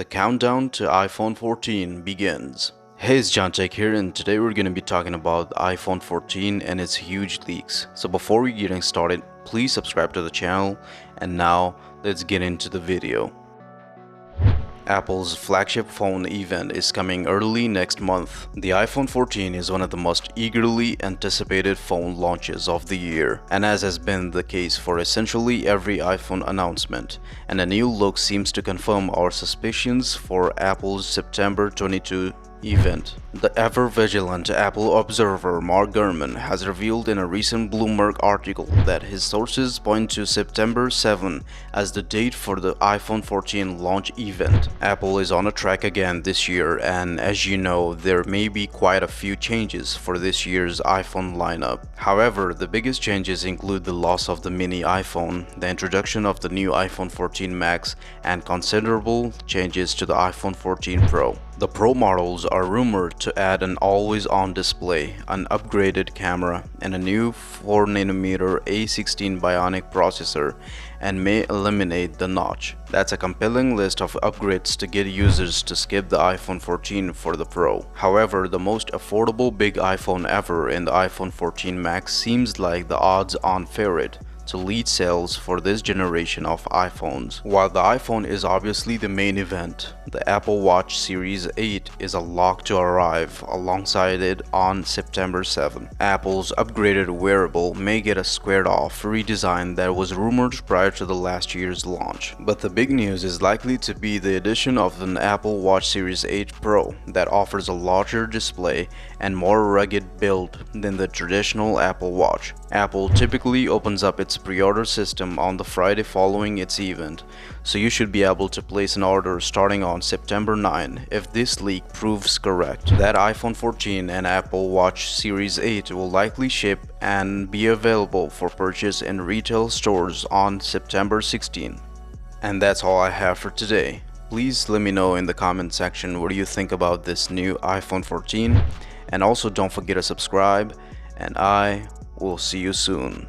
The countdown to iPhone 14 begins. Hey, it's ZONEofTECH here, and today we're going to be talking about the iPhone 14 and its huge leaks. So before we getting started, please subscribe to the channel, and now let's get into the video. Apple's flagship phone event is coming early next month. The iPhone 14 is one of the most eagerly anticipated phone launches of the year, and as has been the case for essentially every iPhone announcement, and a new look seems to confirm our suspicions for Apple's September 22 event. The ever-vigilant Apple observer Mark Gurman has revealed in a recent Bloomberg article that his sources point to September 7 as the date for the iPhone 14 launch event. Apple is on a track again this year, and as you know, there may be quite a few changes for this year's iPhone lineup. However, the biggest changes include the loss of the mini iPhone, the introduction of the new iPhone 14 Max, and considerable changes to the iPhone 14 Pro. The Pro models are rumored to add an always-on display, an upgraded camera, and a new 4nm A16 Bionic processor, and may eliminate the notch. That's a compelling list of upgrades to get users to skip the iPhone 14 for the Pro. However, the most affordable big iPhone ever in the iPhone 14 Max seems like the odds-on favorite to lead sales for this generation of iPhones. While the iPhone is obviously the main event, the Apple Watch Series 8 is a lock to arrive alongside it on September 7. Apple's upgraded wearable may get a squared-off redesign that was rumored prior to the last year's launch. But the big news is likely to be the addition of an Apple Watch Series 8 Pro that offers a larger display and more rugged build than the traditional Apple Watch. Apple typically opens up its pre-order system on the Friday following its event, so you should be able to place an order starting on September 9 if this leak proves correct. That iPhone 14 and Apple Watch Series 8 will likely ship and be available for purchase in retail stores on September 16. And that's all I have for today. Please let me know in the comment section what do you think about this new iPhone 14, and also don't forget to subscribe, and I will see you soon.